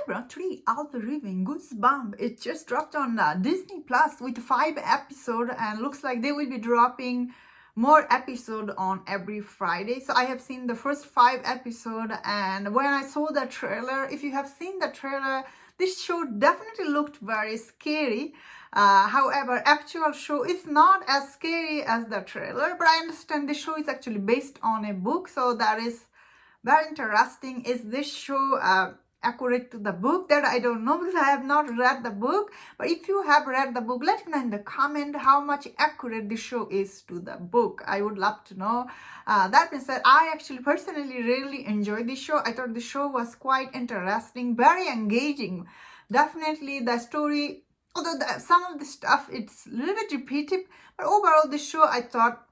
everyone, today I'll be reviewing Goosebumps. It just dropped on Disney Plus with 5 episodes and looks like they will be dropping more episode on every Friday. So I have seen the first 5 episodes, and when I saw the trailer, if you have seen the trailer, this show definitely looked very scary. However, actual show is not as scary as the trailer, but I understand the show is actually based on a book, so that is very interesting. Is this show accurate to the book? That I don't know, because I have not read the book. But if you have read the book, let me know in the comment how much accurate the show is to the book. I would love to know. That being said, I actually personally really enjoyed the show. I thought the show was quite interesting, very engaging. Definitely the story, although some of the stuff it's a little bit repetitive, but overall the show, I thought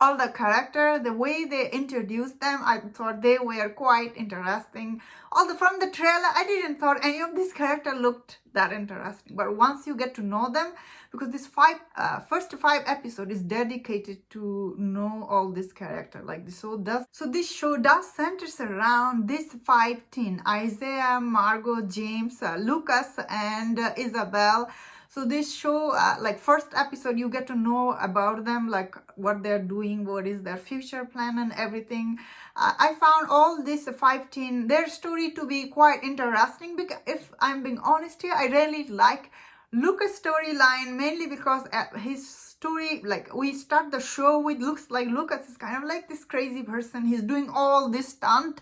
all the character, the way they introduced them, I thought they were quite interesting. Although from the trailer, I didn't thought any of these characters looked that interesting. But once you get to know them, because this first 5 episode is dedicated to know all this character, like this show does. So this show does centers around these 5 teens: Isaiah, Margot, James, Lucas, and Isabel. So this show, like first episode, you get to know about them, like what they're doing, what is their future plan and everything. I found all these 5 teen, their story to be quite interesting, because if I'm being honest here, I really like Lucas' storyline, mainly because his story, like we start the show with, looks like Lucas is kind of like this crazy person. He's doing all this stunt,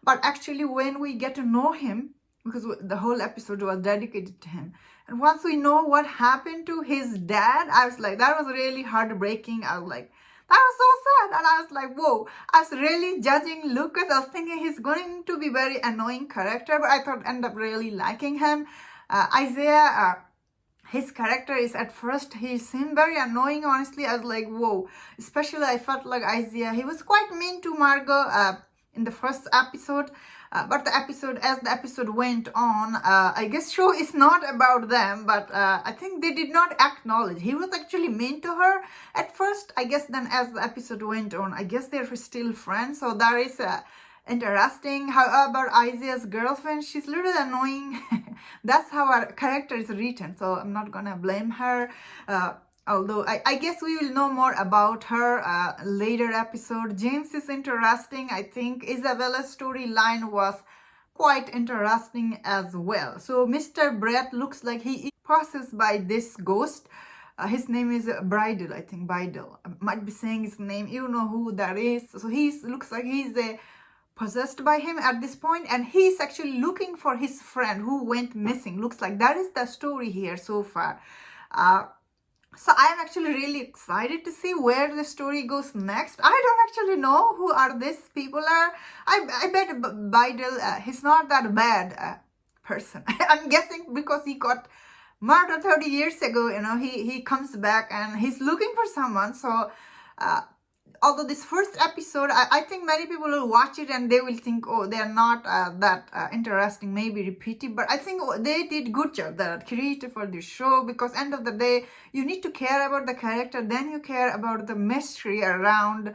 but actually when we get to know him, because the whole episode was dedicated to him, and once we know what happened to his dad, I was like, that was really heartbreaking. I was like, that was so sad. And I was like, whoa, I was really judging Lucas. I was thinking he's going to be very annoying character, but I thought end up really liking him. Isaiah, his character is, at first he seemed very annoying. Honestly, I was like, whoa. Especially I felt like Isaiah, he was quite mean to Margot in the first episode. But as the episode went on, I guess show is not about them, but I think they did not acknowledge. He was actually mean to her at first. I guess then as the episode went on, I guess they're still friends. So that is interesting. However, Isaiah's girlfriend, she's a little annoying. That's how our character is written, so I'm not gonna blame her. Although I guess we will know more about her later episode. James is interesting. I think Isabella's storyline was quite interesting as well. So Mr. Brett looks like he is possessed by this ghost. His name is Bridal, I think. Bridal. I might be saying his name. You know who that is. So looks like he's possessed by him at this point, and he's actually looking for his friend who went missing. Looks like that is the story here so far. So I'm actually really excited to see where the story goes next. I don't actually know who are these people are. I bet Bidel, he's not that bad person. I'm guessing because he got murdered 30 years ago, he comes back and he's looking for someone. So although this first episode, I think many people will watch it and they will think, oh, they're not that interesting, maybe repetitive. But I think they did good job, the creator for this show, because end of the day, you need to care about the character, then you care about the mystery around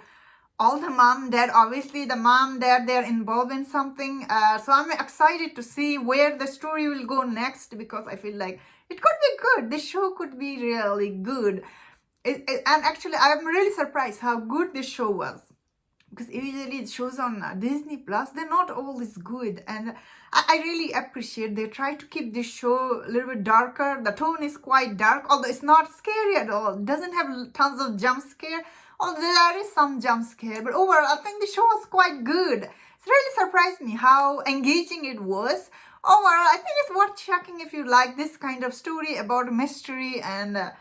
all the mom, dad. Obviously, the mom, dad, they're involved in something. So I'm excited to see where the story will go next, because I feel like it could be good. The show could be really good. And actually, I'm really surprised how good this show was, because usually it shows on Disney Plus, they're not always good, and I really appreciate they try to keep this show a little bit darker. The tone is quite dark, although it's not scary at all. It doesn't have tons of jump scare, although there is some jump scare, but overall, I think the show was quite good. It really surprised me how engaging it was. Overall, I think it's worth checking if you like this kind of story about mystery and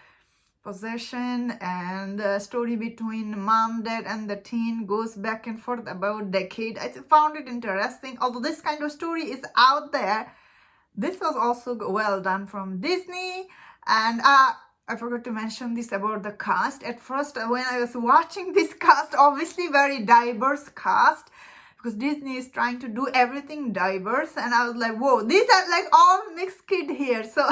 possession, and the story between mom, dad, and the teen goes back and forth about decade. I found it interesting. Although this kind of story is out there, this was also well done from Disney. And I forgot to mention this about the cast. At first, when I was watching this cast, obviously very diverse cast, because Disney is trying to do everything diverse, and I was like, whoa, these are like all mixed kid here. So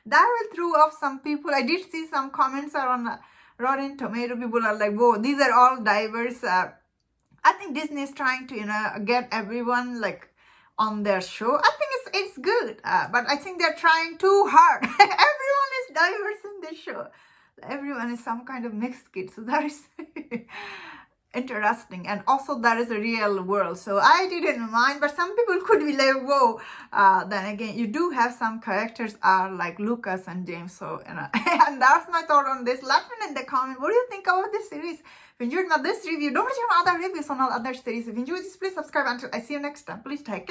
that will throw off some people. I did see some comments on Rotten Tomato. People are like, whoa, these are all diverse. I think Disney is trying to, get everyone like on their show. I think it's good. But I think they're trying too hard. Everyone is diverse in this show. Everyone is some kind of mixed kid. So that is interesting. And also that is a real world. So I didn't mind. But some people could be like, whoa. Then again, you do have some characters are like Lucas and James. So, and that's my thought on this. Let me know in the comment. What do you think about this series? If you enjoyed this review, don't forget my other reviews on all other series. If you enjoyed this, please subscribe. Until I see you next time. Please take care.